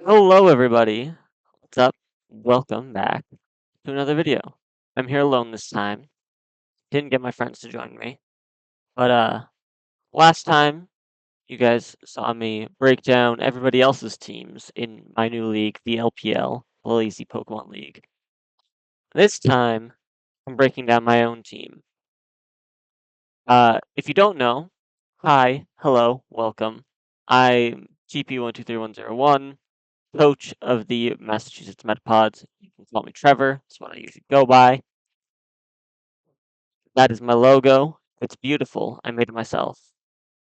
Hello, everybody. What's up? Welcome back to another video. I'm here alone this time. Didn't get my friends to join me, but last time you guys saw me break down everybody else's teams in my new league, the LPL, the Lazy Pokemon League. This time, I'm breaking down my own team. If you don't know, hi, hello, welcome. I'm TP123101. Coach of the Massachusetts Metapods. You can call me Trevor. That's what I usually go by. That is my logo. It's beautiful. I made it myself.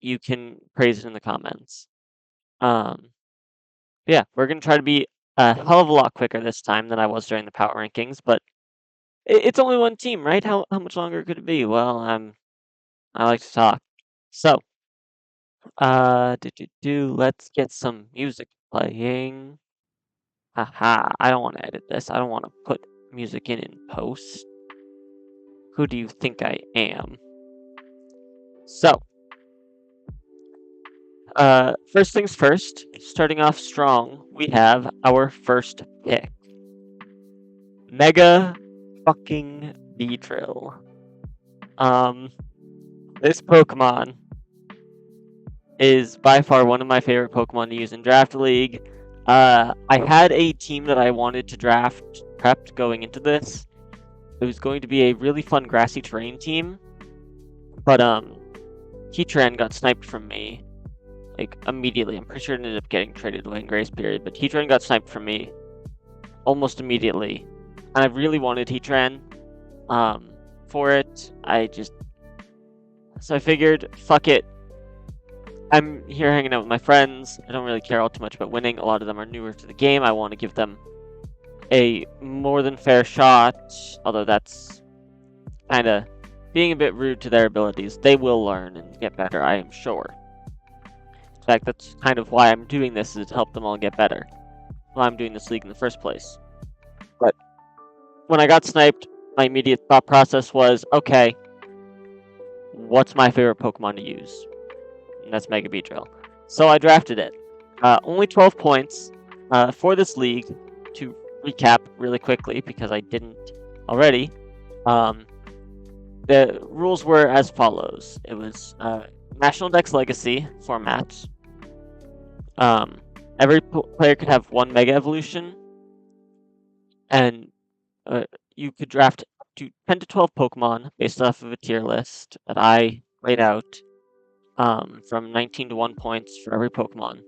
You can praise it in the comments. Um, yeah, we're gonna try to be a hell of a lot quicker this time than I was during the power rankings, but it's only one team, right? How much longer could it be? Well, I like to talk. So, let's get some music playing. Haha, I don't want to edit this. I don't want to put music in post. Who do you think I am? So, first things first, starting off strong, we have our first pick. Mega fucking Beedrill. This Pokemon is by far one of my favorite Pokemon to use in Draft League. I had a team that I wanted to draft prepped going into this. It was going to be a really fun grassy terrain team, but Heatran got sniped from me, like, immediately. I'm pretty sure it ended up getting traded away in Grace Period, but Heatran got sniped from me almost immediately. And I really wanted Heatran for it. So I figured, fuck it. I'm here hanging out with my friends. I don't really care all too much about winning. A lot of them are newer to the game. I want to give them a more than fair shot, although that's kind of being a bit rude to their abilities. They will learn and get better, I am sure. In fact, that's kind of why I'm doing this, is to help them all get better. Why I'm doing this league in the first place. But when I got sniped, my immediate thought process was, okay, what's my favorite Pokemon to use? And that's Mega Beedrill. So I drafted it. Only 12 points for this league. To recap really quickly, because I didn't already, the rules were as follows. It was National Dex Legacy format. Every player could have one Mega Evolution, and you could draft to 10 to 12 Pokemon based off of a tier list that I laid out, from 19 to 1 points for every Pokemon.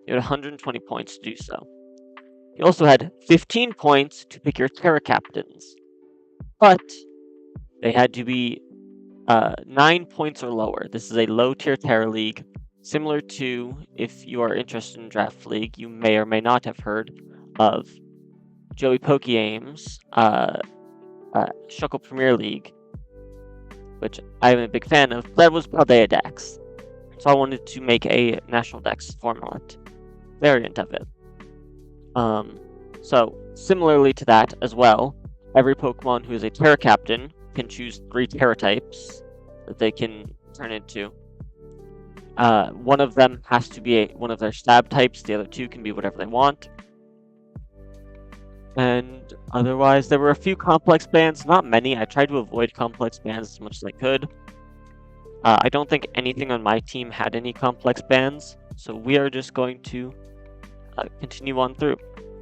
You had 120 points to do so. You also had 15 points to pick your Terra Captains, but they had to be 9 points or lower. This is a low-tier Terra League, similar to, if you are interested in Draft League, you may or may not have heard of Joey Pokeaim's Shuckle Premier League, which I'm a big fan of. That was Paldea Dex. So I wanted to make a National Dex format variant of it. So similarly to that as well, every Pokemon who is a Terra Captain can choose 3 Terra types that they can turn into. One of them has to be one of their stab types. The other 2 can be whatever they want. And otherwise, there were a few complex bans. Not many. I tried to avoid complex bans as much as I could. I don't think anything on my team had any complex bans, so we are just going to continue on through.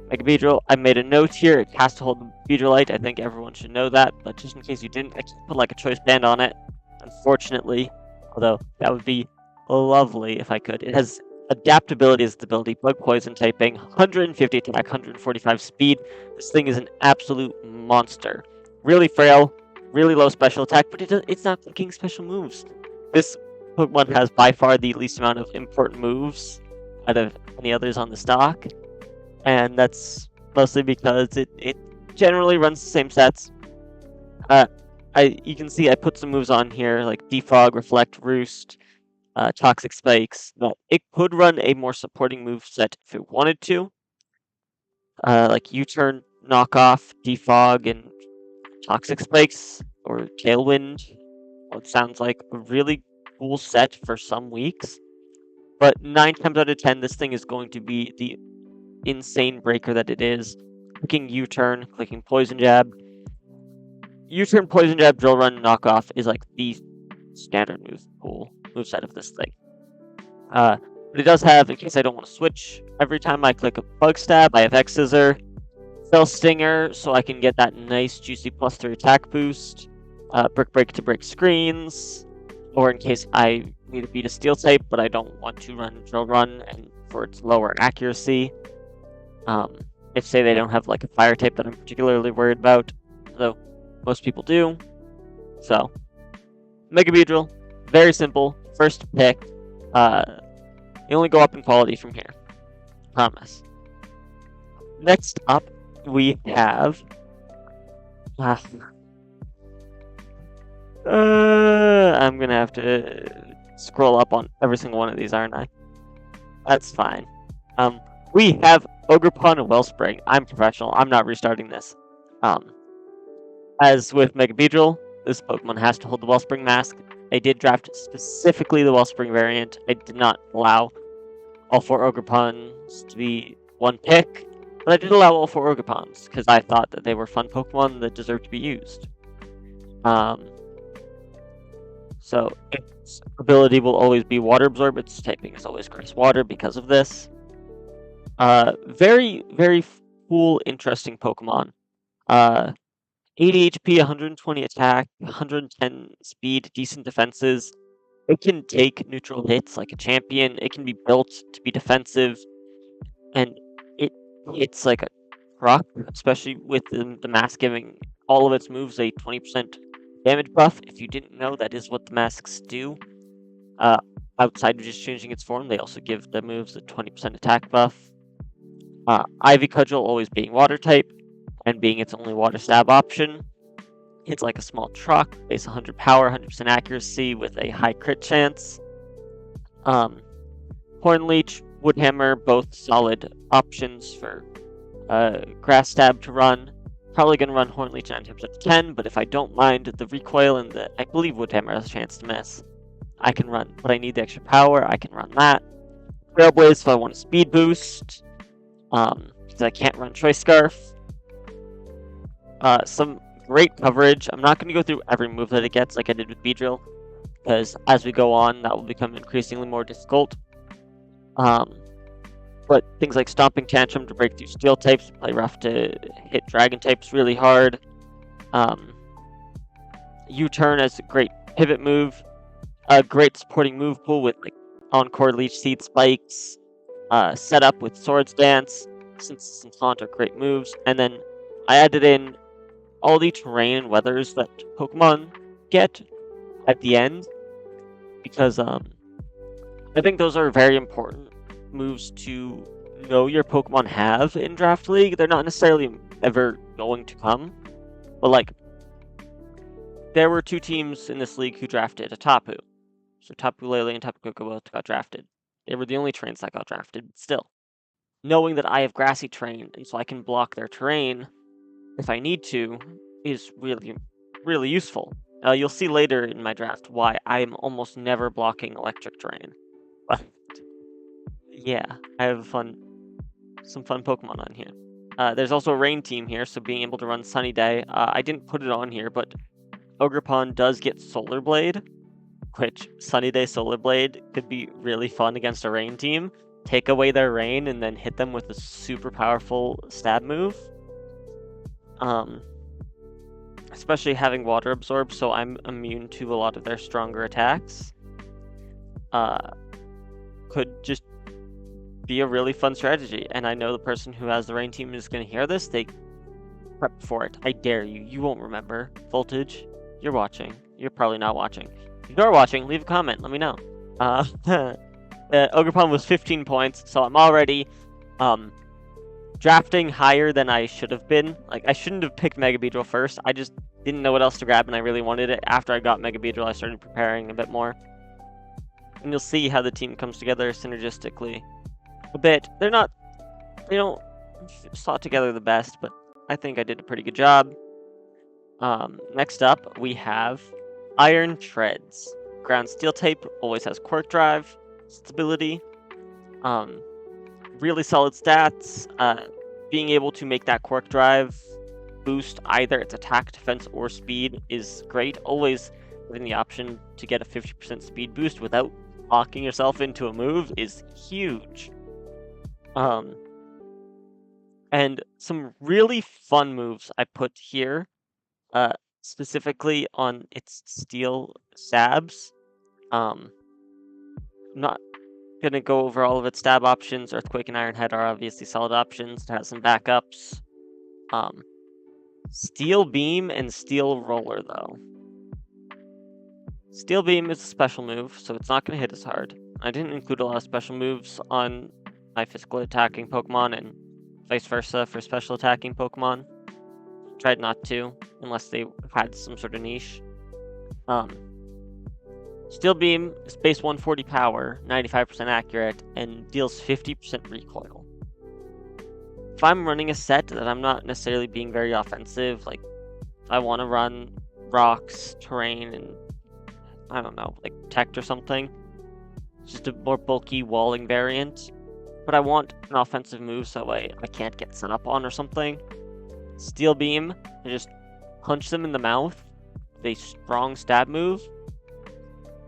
Mega Beedrill, I made a note here. It has to hold the Beedrillite. I think everyone should know that, but just in case you didn't, I just put like a choice band on it. Unfortunately, although that would be lovely if I could. It has adaptability as its ability, bug poison typing, 150 attack, 145 speed. This thing is an absolute monster. Really frail, really low special attack, but it's not clicking special moves. This Pokemon has by far the least amount of important moves out of any others on the stock, and that's mostly because it generally runs the same sets. You can see I put some moves on here, like Defog, Reflect, Roost, Toxic Spikes. But it could run a more supporting move set if it wanted to, like U-Turn, Knockoff, Defog, and Toxic Spikes, or Tailwind. What sounds like a really cool set for some weeks. But 9 times out of 10, this thing is going to be the insane breaker that it is. Clicking U-turn, clicking Poison Jab. U-turn, Poison Jab, Drill Run, Knockoff is like the standard moveset of this thing. But it does have, in case I don't want to switch, every time I click a Bug Stab, I have X Scissor, Fell Stinger, so I can get that nice juicy +3 attack boost, Brick Break to break screens, or in case I need to beat a Steel type, but I don't want to run Drill Run and for its lower accuracy. If say they don't have like a Fire type that I'm particularly worried about, though most people do. So, Mega Beedrill, very simple, first pick. You only go up in quality from here. Promise. Next up, we have... I'm gonna have to scroll up on every single one of these, aren't I? That's fine. We have Ogerpon and Wellspring. I'm professional. I'm not restarting this. As with Mega Beedrill, this Pokemon has to hold the Wellspring Mask. I did draft specifically the Wellspring variant. I did not allow all 4 Ogerpons to be one pick, but I did allow all 4 Ogerpons because I thought that they were fun Pokemon that deserved to be used. So its ability will always be Water Absorb. Its typing is always Grass Water because of this. Very, very cool, interesting Pokemon. 80 HP, 120 attack, 110 speed, decent defenses. It can take neutral hits like a champion. It can be built to be defensive, and it's like a truck, especially with the mask giving all of its moves a 20% damage buff. If you didn't know, that is what the masks do. Outside of just changing its form, they also give the moves a 20% attack buff. Ivy Cudgel always being water type, and being its only water stab option. It's like a small truck, base 100 power, 100% accuracy with a high crit chance. Hornleech, Woodhammer, both solid options for Grass Stab to run. Probably going to run Hornleech 9 times out of 10, but if I don't mind the recoil and I believe Woodhammer has a chance to miss, I can run. But I need the extra power, I can run that. Trailblaze if I want a speed boost, because I can't run Choice Scarf. Some great coverage. I'm not going to go through every move that it gets like I did with Beedrill, because as we go on, that will become increasingly more difficult. But things like Stomping Tantrum to break through Steel types, play rough to hit Dragon types really hard. U-Turn as a great pivot move. A great supporting move pool with like Encore Leech Seed Spikes. Set up with Swords Dance, since and Taunt are great moves. And then I added in all the terrain and weathers that Pokemon get at the end, because I think those are very important moves to know your Pokemon have in Draft League. They're not necessarily ever going to come, but like, there were 2 teams in this league who drafted a Tapu. So Tapu Lele and Tapu Koko both got drafted. They were the only trains that got drafted, but still. Knowing that I have Grassy Terrain, and so I can block their terrain if I need to, is really, really useful. You'll see later in my draft why I am almost never blocking electric terrain. But yeah, I have some fun Pokemon on here. There's also a rain team here, so being able to run Sunny Day. I didn't put it on here, but Ogerpon does get Solar Blade, which Sunny Day Solar Blade could be really fun against a rain team. Take away their rain and then hit them with a super powerful stab move. Especially having Water Absorb, so I'm immune to a lot of their stronger attacks. Could just be a really fun strategy, and I know the person who has the rain team is going to hear this. They prep for it. I dare you. You won't remember. Voltage, you're watching. You're probably not watching. If you are watching, leave a comment. Let me know. Ogerpon was 15 points, so I'm already drafting higher than I should have been. Like, I shouldn't have picked Mega Beedrill first. I just didn't know what else to grab, and I really wanted it. After I got Mega Beedrill, I started preparing a bit more. And you'll see how the team comes together synergistically a bit. They don't slot together the best, but I think I did a pretty good job. Next up, we have Iron Treads. Ground Steel type, always has Quirk Drive, stability. really solid stats. Being able to make that Quark Drive boost either its attack, defense, or speed is great. Always having the option to get a 50% speed boost without locking yourself into a move is huge. And some really fun moves I put here, specifically on its steel stabs. I'm not gonna go over all of its stab options. Earthquake and Iron Head are obviously solid options. It has some backups. Steel Beam and Steel Roller, though. Steel Beam is a special move, so it's not gonna hit as hard. I didn't include a lot of special moves on my physical attacking Pokemon and vice versa for special attacking Pokemon. Tried not to, unless they had some sort of niche. Steel Beam is base 140 power, 95% accurate, and deals 50% recoil. If I'm running a set that I'm not necessarily being very offensive, like I want to run rocks, terrain, and I don't know, like Protect or something, just a more bulky walling variant, but I want an offensive move so I can't get set up on or something. Steel Beam, and just punch them in the mouth with a strong stab move.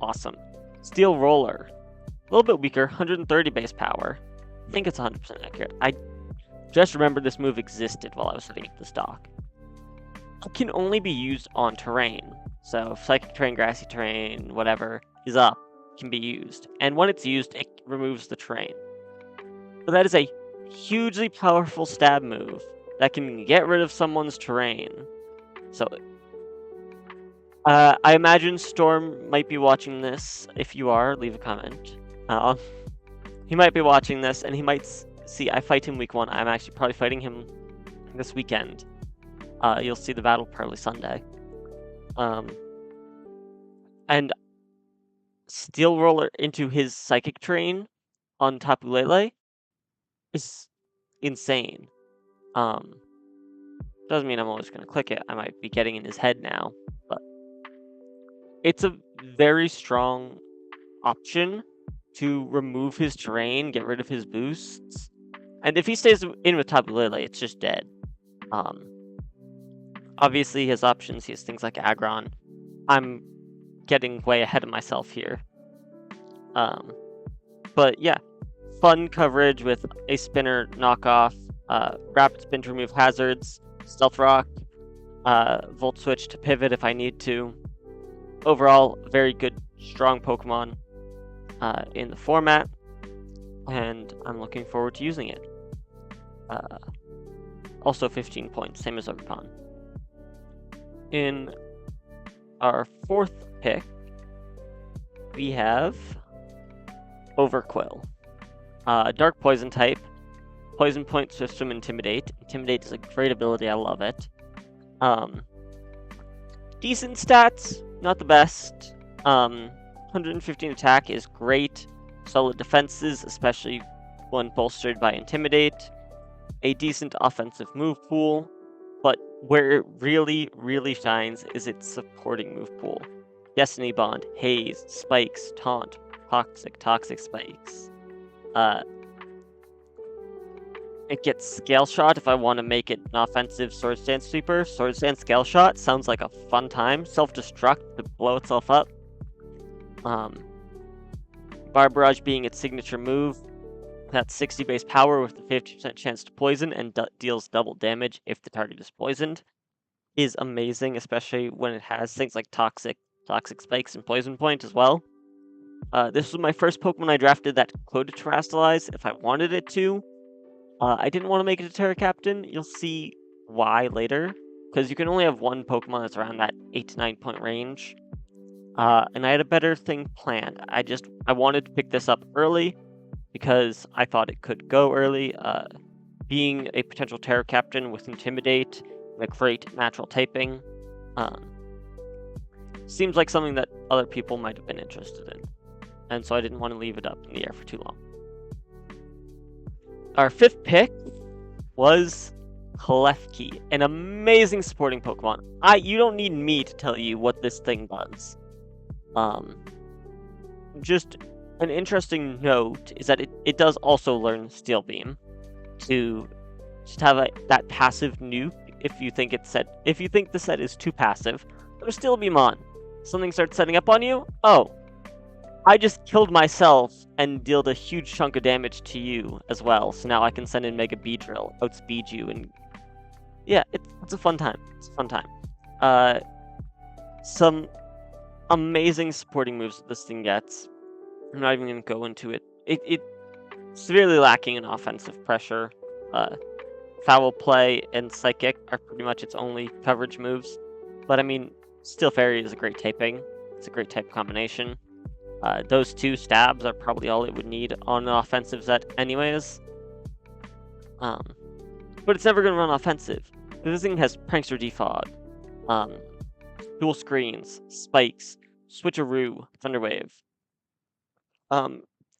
Awesome. Steel Roller, a little bit weaker, 130 base power. I think it's 100% accurate. I just remembered this move existed while I was setting up this dock. It can only be used on terrain, so if Psychic Terrain, Grassy Terrain, whatever is up, it can be used. And when it's used, it removes the terrain. But that is a hugely powerful stab move that can get rid of someone's terrain. So, I imagine Storm might be watching this. If you are, leave a comment. He might be watching this, and he might see I fight him week 1. I'm actually probably fighting him this weekend. You'll see the battle probably Sunday. And Steel Roller into his Psychic Terrain on Tapu Lele is insane. Doesn't mean I'm always going to click it. I might be getting in his head now, but it's a very strong option to remove his terrain, get rid of his boosts, and if he stays in with Tapu Lele, it's just dead. Obviously, he has options. He has things like Aggron. I'm getting way ahead of myself here. But yeah, fun coverage with a spinner knockoff, rapid spin to remove hazards, stealth rock, volt switch to pivot if I need to. Overall, very good, strong Pokemon in the format, and I'm looking forward to using it. Also 15 points, same as Overpon. In our 4th pick, we have Overquill. Dark Poison type. Poison Point, System, Intimidate. Intimidate is a great ability, I love it. Decent stats, not the best. 115 attack is great. Solid defenses, especially when bolstered by Intimidate. A decent offensive move pool, but where it really, really shines is its supporting move pool. Destiny Bond, Haze, Spikes, Taunt, Toxic Spikes. It gets Scale Shot if I want to make it an offensive Swords Dance Sweeper. Swords Dance Scale Shot sounds like a fun time. Self-destruct to blow itself up. Barb Barrage being its signature move. That's 60 base power with a 50% chance to poison and deals double damage if the target is poisoned. Is amazing, especially when it has things like Toxic Spikes and Poison Point as well. This was my first Pokemon I drafted that could Terrastallize if I wanted it to. I didn't want to make it a Terra Captain. You'll see why later, because you can only have one Pokemon that's around that 8 to 9 point range. And I had a better thing planned. I wanted to pick this up early because I thought it could go early. Being a potential Terra Captain with Intimidate, a great natural typing, seems like something that other people might have been interested in. And so I didn't want to leave it up in the air for too long. Our 5th pick was Klefki, an amazing supporting Pokemon. You don't need me to tell you what this thing does. Just An interesting note is that it does also learn Steel Beam to just have that passive nuke if you think the set is too passive. There's Steel Beam on. Something starts setting up on you. Oh, I just killed myself and dealt a huge chunk of damage to you as well. So now I can send in Mega B Drill, outspeed you, and yeah, it's a fun time. It's a fun time. Some amazing supporting moves that this thing gets. I'm not even gonna go into it. It's severely lacking in offensive pressure. Foul play and psychic are pretty much its only coverage moves. But I mean, Steel Fairy is a great taping. It's a great type combination. Those two stabs are probably all it would need on an offensive set anyways. But it's never going to run offensive. This thing has Prankster Defog, dual screens, spikes, switcheroo, Thunderwave.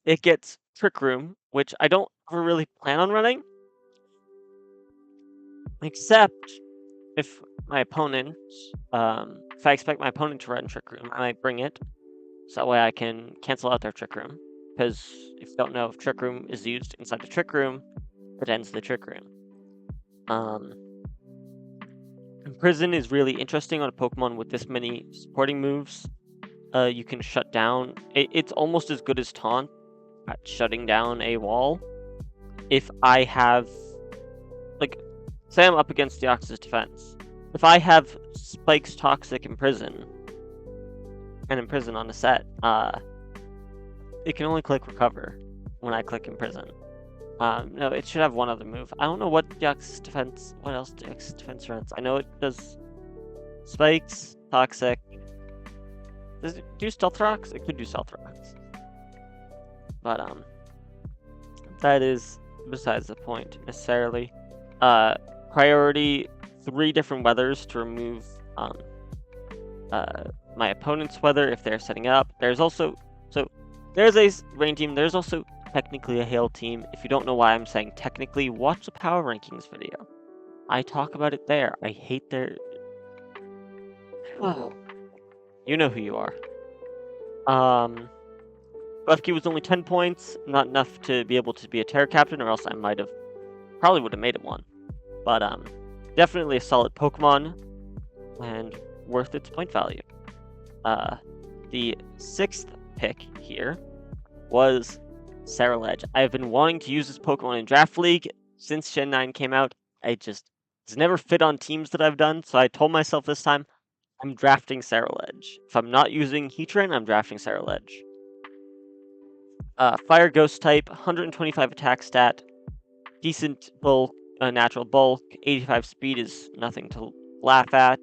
It gets Trick Room, which I don't ever really plan on running, except if my opponent, if I expect my opponent to run Trick Room, I might bring it, so that way I can cancel out their Trick Room. Because if you don't know, if Trick Room is used inside the Trick Room, it ends the Trick Room. Imprison is really interesting on a Pokemon with this many supporting moves. You can shut down. It's almost as good as Taunt at shutting down a wall. If I have, like, say I'm up against Deoxys defense. If I have Spike's Toxic Imprison and Imprison on a set, it can only click Recover when I click Imprison. No, it should have one other move. I don't know what Deoxys defense. What else Deoxys defense runs? I know it does Spikes, Toxic. Does it do Stealth Rocks? It could do Stealth Rocks. But that is besides the point necessarily. Priority 3 different weathers to remove my opponent's weather if they're setting up. There's also there's a rain team. There's also technically a hail team. If you don't know why I'm saying technically, watch the power rankings video. I talk about it there. I hate their. Oh. You know who you are. Lefkey was only 10 points, not enough to be able to be a Terra Captain, or else I probably would have made it one. But definitely a solid Pokemon, and worth its point value. The 6th pick here was Ceruledge. I've been wanting to use this Pokemon in Draft League since Gen 9 came out. It's never fit on teams that I've done, so I told myself this time, I'm drafting Ceruledge. If I'm not using Heatran, I'm drafting Ceruledge. Fire Ghost type, 125 attack stat, decent bulk, natural bulk, 85 speed is nothing to laugh at.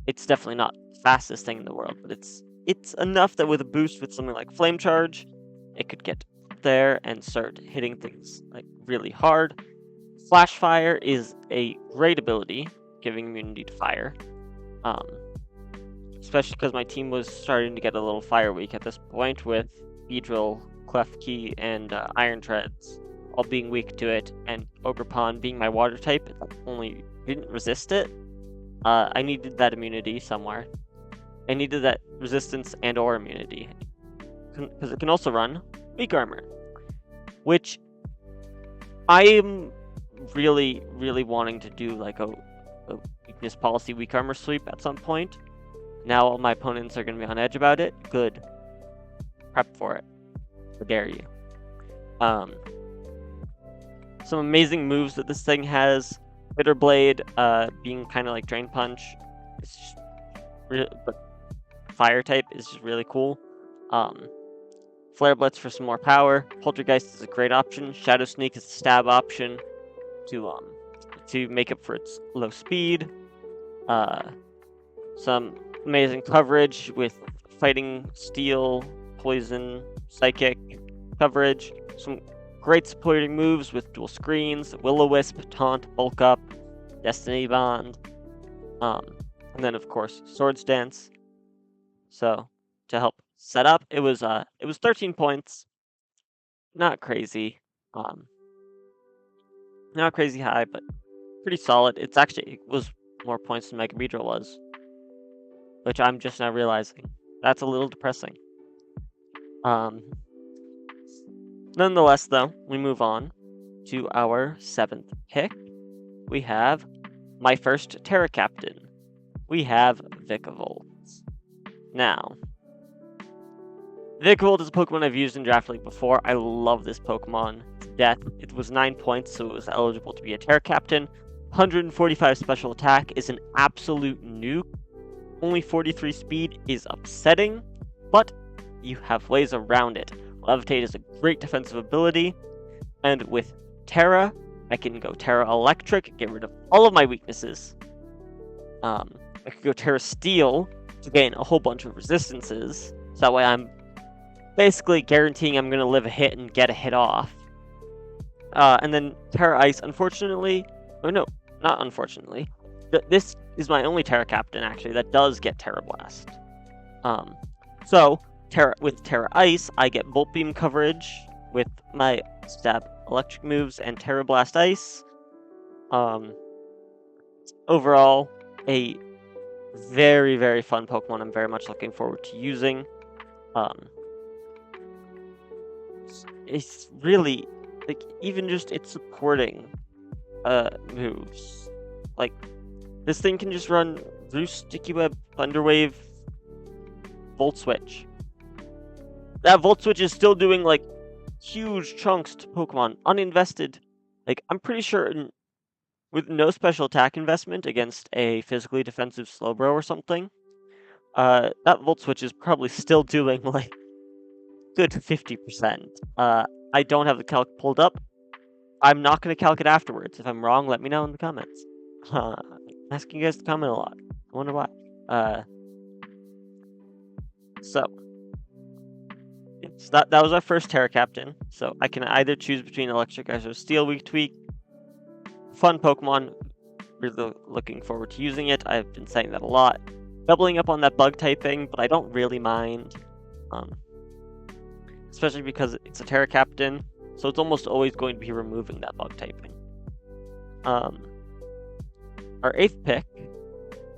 It's definitely not the fastest thing in the world, but it's enough that with a boost with something like Flame Charge, it could get up there and start hitting things like really hard. Flash Fire is a great ability, giving immunity to fire. Especially because my team was starting to get a little fire weak at this point with Beedrill, Klefki, and Iron Treads all being weak to it, and Ogerpon being my water type only didn't resist it. I needed that immunity somewhere. I needed that resistance and or immunity. Because it can also run Weak Armor. Which I am really, really wanting to do like a weakness policy Weak Armor sweep at some point. Now all my opponents are going to be on edge about it. Good. Prep for it. How dare you. Some amazing moves that this thing has. Bitter Blade being kind of like Drain Punch. It's just but fire type is just really cool. Flare Blitz for some more power. Poltergeist is a great option. Shadow Sneak is a stab option to make up for its low speed. Some amazing coverage with Fighting Steel, Poison, Psychic coverage. Some great supporting moves with dual screens, Will-O-Wisp, Taunt, Bulk Up, Destiny Bond, and then of course Swords Dance. So to help set up, it was 13 points, not crazy, not crazy high, but pretty solid. It was more points than Mega Beedrill was, which I'm just now realizing. That's a little depressing. Nonetheless, though, we move on to our 7th pick. We have my first Terra Captain. We have Vikavolt. Now, Vikavolt is a Pokemon I've used in Draft League before. I love this Pokemon to death. It was 9 points, so it was eligible to be a Terra Captain. 145 special attack is an absolute nuke. Only 43 speed is upsetting, but you have ways around it. Levitate is a great defensive ability, and with Terra, I can go Terra Electric, get rid of all of my weaknesses. I could go Terra Steel to gain a whole bunch of resistances, so that way I'm basically guaranteeing I'm going to live a hit and get a hit off. And then Terra Ice, unfortunately, or no, not unfortunately, this is my only Terra Captain, actually, that does get Terra Blast. So, with Terra Ice, I get Volt Beam coverage with my Stab Electric moves and Terra Blast Ice. Overall, a very, very fun Pokemon I'm very much looking forward to using. It's really, like, even just its supporting moves. Like, this thing can just run Roost, Sticky Web, Thunder Wave, Volt Switch. That Volt Switch is still doing, like, huge chunks to Pokemon, uninvested. Like, I'm pretty sure with no special attack investment against a physically defensive Slowbro or something, that Volt Switch is probably still doing, like, good 50%. I don't have the calc pulled up. I'm not going to calc it afterwards. If I'm wrong, let me know in the comments. I'm asking you guys to comment a lot. I wonder why. So that was our first Terra Captain. So I can either choose between Electric Ice or Steel week to week. Fun Pokemon. Really looking forward to using it. I've been saying that a lot. Doubling up on that bug typing, but I don't really mind. Especially because it's a Terra Captain, so it's almost always going to be removing that bug typing. Our 8th pick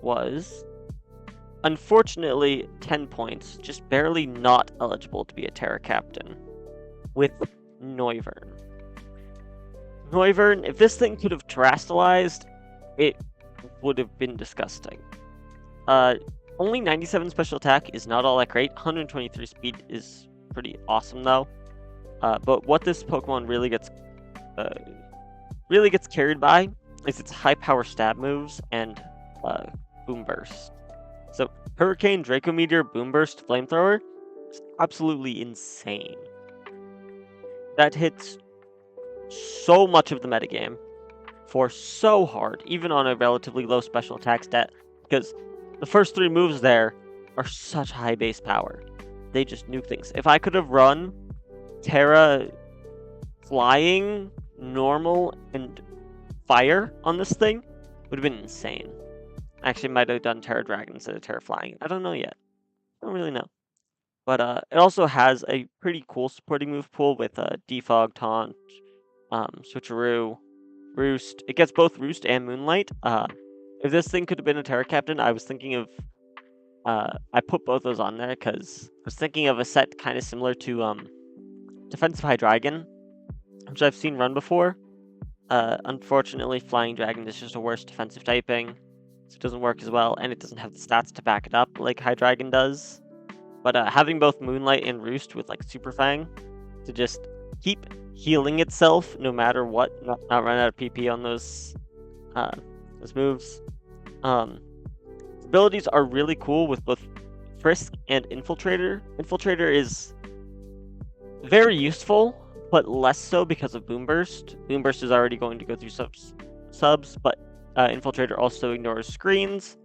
was, unfortunately, 10 points, just barely not eligible to be a Terra Captain, with Noivern. Noivern, if this thing could have terastallized, it would have been disgusting. Only 97 special attack is not all that great. 123 speed is pretty awesome though. But what this Pokemon really gets carried by is its high power stab moves and Boom Burst. So Hurricane, Draco Meteor, Boom Burst, Flamethrower is absolutely insane. That hits so much of the metagame for so hard, even on a relatively low special attack stat, because the first 3 moves there are such high base power. They just nuke things. If I could have run Terra Flying, Normal, and Fire on this thing, it would have been insane. I actually might have done Terra Dragon instead of Terra Flying. I don't know yet. I don't really know. But it also has a pretty cool supporting move pool with Defog, Taunt, Switcheroo, Roost. It gets both Roost and Moonlight. If this thing could have been a Terra Captain, I was thinking of... I put both those on there because I was thinking of a set kind of similar to Defensive Hydreigon, which I've seen run before. Unfortunately, Flying Dragon is just a worse defensive typing, so it doesn't work as well, and it doesn't have the stats to back it up like Hydreigon does. But having both Moonlight and Roost with like Super Fang to just keep healing itself no matter what, not run out of PP on those moves. Abilities are really cool with both Frisk and Infiltrator. Infiltrator is very useful, but less so because of Boom Burst. Boom Burst is already going to go through subs, but Infiltrator also ignores screens,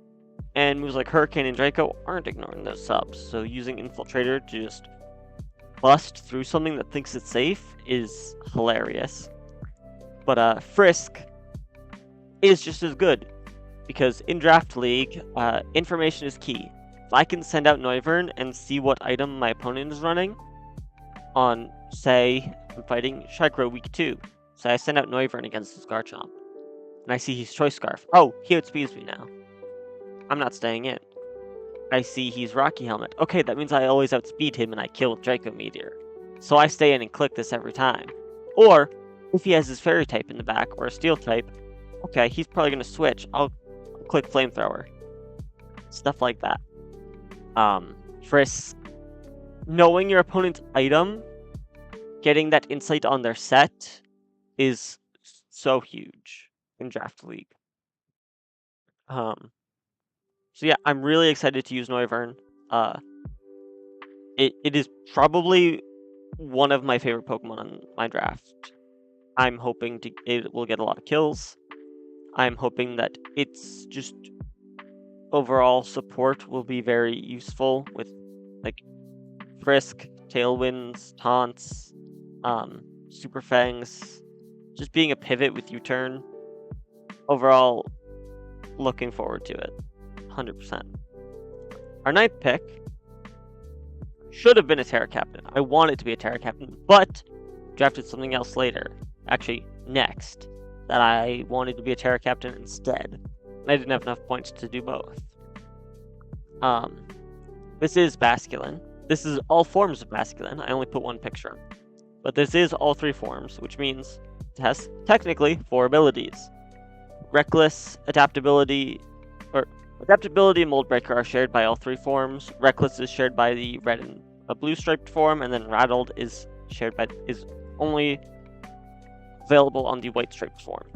and moves like Hurricane and Draco aren't ignoring those subs, so using Infiltrator to just bust through something that thinks it's safe is hilarious. But Frisk is just as good, because in Draft League, information is key. If I can send out Noivern and see what item my opponent is running on, say, I'm fighting Shikro week 2. So I send out Noivern against his Garchomp, and I see he's Choice Scarf. Oh, he outspeeds me now. I'm not staying in. I see he's Rocky Helmet. Okay, that means I always outspeed him and I kill with Draco Meteor. So I stay in and click this every time. Or, if he has his fairy type in the back, or a steel type, okay, he's probably going to switch. I'll click flamethrower. Stuff like that. Frisk. Knowing your opponent's item, getting that insight on their set, is so huge in Draft League. So yeah, I'm really excited to use Noivern. It is probably one of my favorite Pokemon on my draft. I'm hoping it will get a lot of kills. I'm hoping that its just overall support will be very useful with like Frisk, Tailwinds, Taunts, Super Fangs, just being a pivot with U-turn. Overall, looking forward to it, 100%. Our 9th pick should have been a Terra Captain. I want it to be a Terra Captain, but drafted something else later. Actually, next, that I wanted to be a Terra Captain instead. I didn't have enough points to do both. This is Basculin. This is all forms of Basculin. I only put one picture. But this is all 3 forms, which means it has technically 4 abilities. Reckless, Adaptability, and Mold Breaker are shared by all 3 forms. Reckless is shared by the red and a blue striped form, and then Rattled is only available on the white striped form.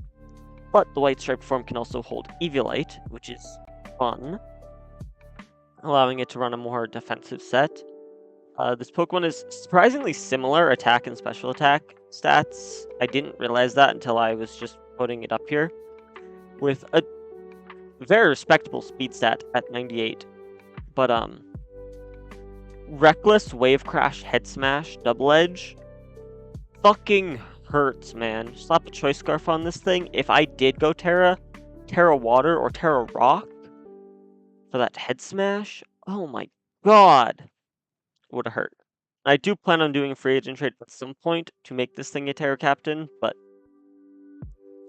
But the white striped form can also hold Eviolite, which is fun, allowing it to run a more defensive set. This Pokemon is surprisingly similar attack and special attack stats. I didn't realize that until I was just putting it up here, with a very respectable speed stat at 98. But Reckless, Wave Crash, Head Smash, Double Edge fucking hurts, man. Slap a Choice Scarf on this thing. If I did go Terra Water, or Terra Rock for that Head Smash, oh my god, it would have hurt. I do plan on doing a free agent trade at some point to make this thing a Terra Captain, but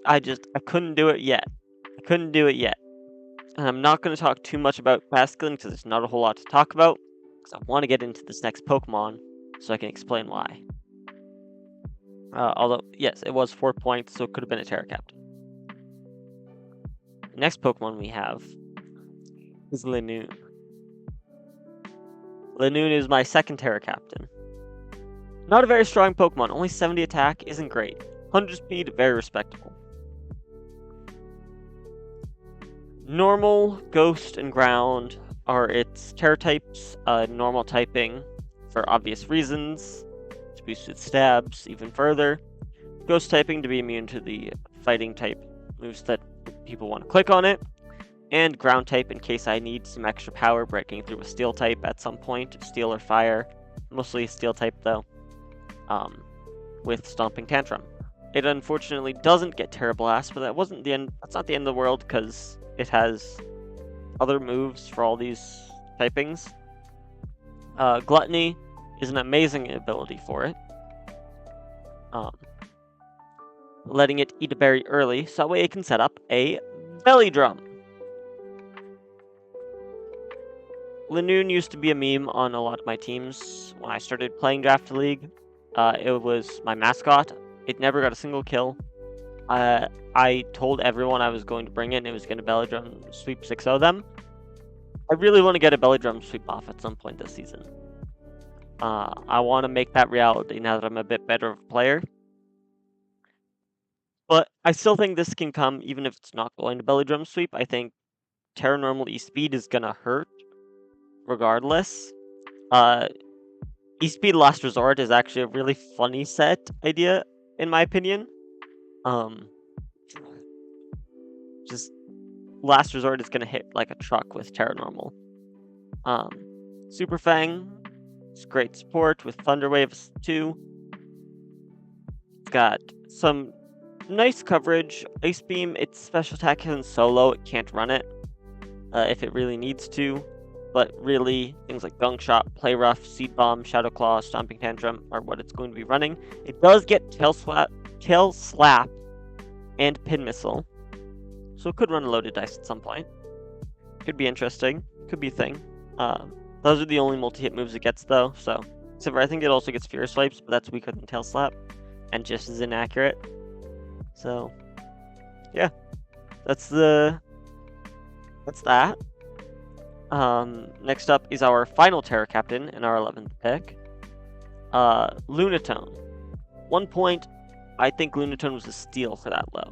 I couldn't do it yet. And I'm not going to talk too much about Basculin because there's not a whole lot to talk about, because I want to get into this next Pokemon so I can explain why. Although, yes, it was 4 points, so it could have been a Terra Captain. The next Pokemon we have is Linoone. Linoone is my 2nd Terra Captain. Not a very strong Pokemon, only 70 attack, isn't great. 100 speed, very respectable. Normal, Ghost, and Ground are its Terra types. Normal typing, for obvious reasons, to boost its stabs even further. Ghost typing to be immune to the fighting type moves that people want to click on it. And Ground type in case I need some extra power breaking through a Steel type at some point, Steel or Fire. Mostly Steel type though, with Stomping Tantrum. It unfortunately doesn't get Terra Blast, but that's not the end of the world, because it has other moves for all these typings. Gluttony is an amazing ability for it. Letting it eat a berry early, so that way it can set up a Belly Drum. Linoone used to be a meme on a lot of my teams when I started playing Draft League. It was my mascot. It never got a single kill. I told everyone I was going to bring it, and it was going to Belly Drum sweep 6-0 them. I really want to get a Belly Drum sweep off at some point this season. I want to make that reality now that I'm a bit better of a player. But I still think this can come even if it's not going to Belly Drum sweep. I think Terra Normal E-Speed is going to hurt regardless. E-Speed Last Resort is actually a really funny set idea, in my opinion. Just Last Resort is gonna hit like a truck with Terra Normal. Super Fang is great support with Thunder Waves too. It's got some nice coverage. Ice Beam, its special attack isn't so low, it can't run it if it really needs to. But really, things like Gunk Shot, Play Rough, Seed Bomb, Shadow Claw, Stomping Tantrum are what it's going to be running. It does get Tail Slap, and Pin Missile, so it could run a Loaded Dice at some point. Could be interesting. Could be a thing. Those are the only multi-hit moves it gets, though, so Except for I think it also gets Fierce Swipes, but that's weaker than Tail Slap, and just as inaccurate. So, yeah, that's that. Next up is our final Terra Captain in our 11th pick, Lunatone. 1 point, I think Lunatone was a steal for that low.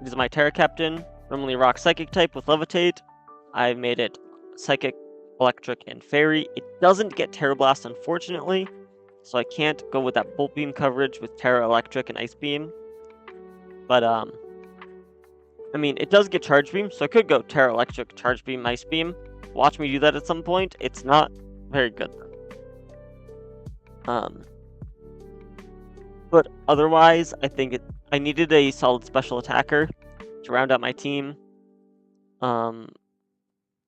This is my Terra Captain, normally Rock Psychic type with Levitate. I made it Psychic, Electric, and Fairy. It doesn't get Terra Blast, unfortunately, so I can't go with that Bolt Beam coverage with Terra Electric and Ice Beam. But, I mean, it does get Charge Beam, so I could go Terra Electric, Charge Beam, Ice Beam. Watch me do that at some point. It's not very good, though. But otherwise, I think I needed a solid special attacker to round out my team.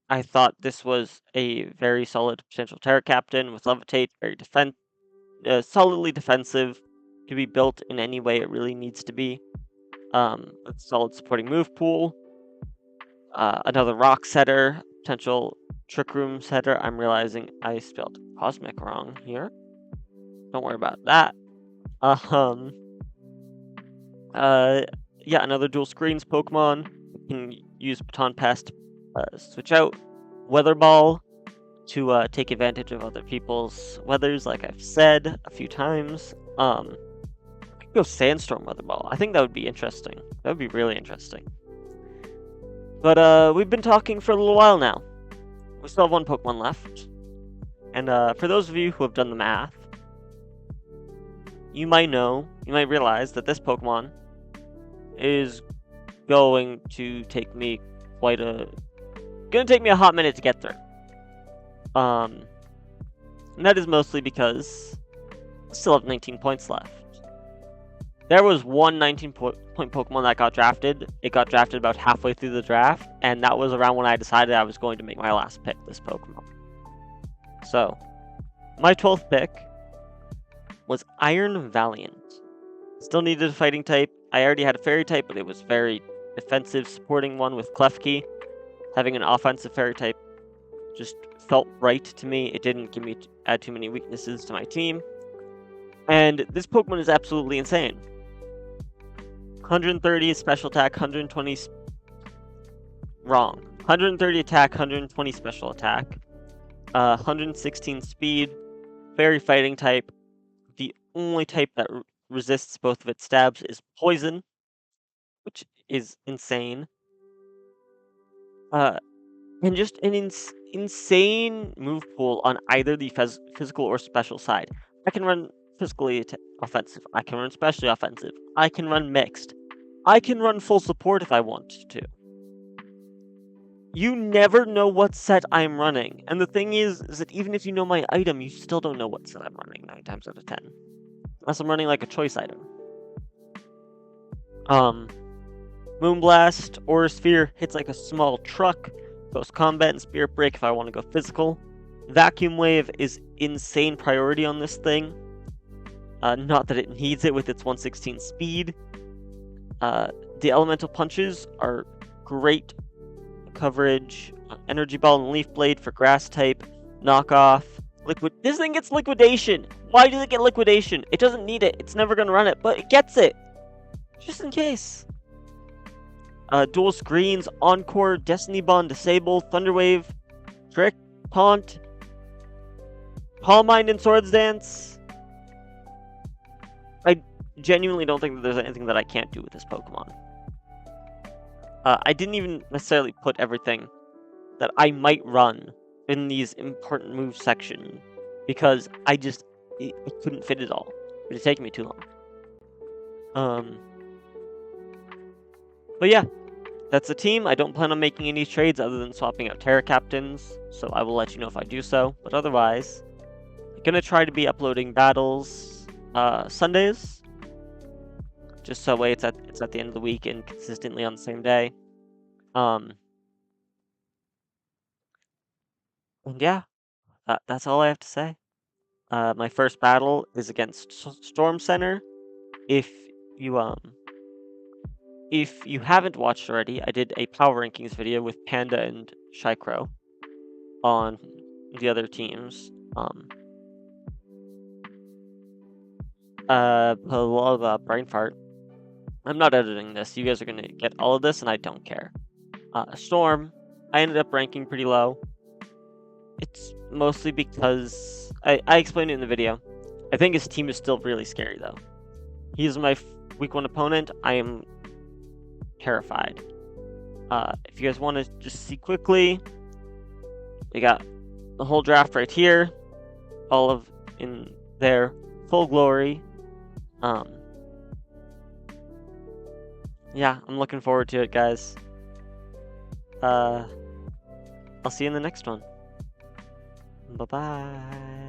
I thought this was a very solid potential Terra Captain with Levitate, very solidly defensive, to be built in any way it really needs to be. A solid supporting move pool. Another Rock setter, potential Trick Room setter. I'm realizing I spelled Cosmic wrong here. Don't worry about that. Yeah, another dual screens Pokemon. You can use Baton Pass to switch out. Weather Ball to take advantage of other people's weathers, like I've said a few times. I could go Sandstorm Weather Ball. I think that would be interesting. That would be really interesting. But we've been talking for a little while now. We still have one Pokemon left. And for those of you who have done the math, you might realize that this Pokemon is going to take me a hot minute to get through. And that is mostly because I still have 19 points left. There was one 19-point Pokemon that got drafted. It got drafted about halfway through the draft, and that was around when I decided I was going to make my last pick, this Pokemon. So, my 12th pick was Iron Valiant. Still needed a fighting type. I already had a fairy type, but it was very defensive supporting one with Klefki. Having an offensive fairy type just felt right to me. It didn't add too many weaknesses to my team. And this Pokemon is absolutely insane. 130 special attack, 120 wrong. 130 attack, 120 special attack. 116 speed, fairy fighting type. The only type that resists both of its stabs is poison, which is insane. And just an insane move pool on either the physical or special side. I can run physically offensive. I can run specially offensive. I can run mixed. I can run full support if I want to. You never know what set I'm running. And the thing is that even if you know my item, you still don't know what set I'm running 9 times out of 10. Unless I'm running like a choice item. Moonblast, Aura Sphere hits like a small truck. Ghost Combat and Spirit Break if I want to go physical. Vacuum Wave is insane priority on this thing. Not that it needs it with its 116 speed. The Elemental Punches are great coverage. Energy Ball and Leaf Blade for Grass type. Knockoff. This thing gets Liquidation! Why does it get Liquidation? It doesn't need it. It's never going to run it, but it gets it! Just in case. Dual Screens, Encore, Destiny Bond, Disable, Thunderwave, Trick, Taunt, Calm Mind, and Swords Dance. I genuinely don't think that there's anything that I can't do with this Pokemon. I didn't even necessarily put everything that I might run in these important moves section because I couldn't fit it all. It would take me too long. But yeah, that's the team. I don't plan on making any trades other than swapping out Terra Captains, so I will let you know if I do so. But otherwise, I'm gonna try to be uploading battles Sundays, just so it's at the end of the week and consistently on the same day. And yeah, that's all I have to say. My first battle is against Storm Center. If you haven't watched already, I did a power rankings video with Panda and Shycrow on the other teams. Brain fart. I'm not editing this. You guys are gonna get all of this, and I don't care. Storm. I ended up ranking pretty low. It's mostly because I explained it in the video. I think his team is still really scary though. He's my week 1 opponent. I am terrified. If you guys want to just see quickly, we got the whole draft right here, all of in their full glory. Yeah, I'm looking forward to it, guys. I'll see you in the next one. Bye-bye.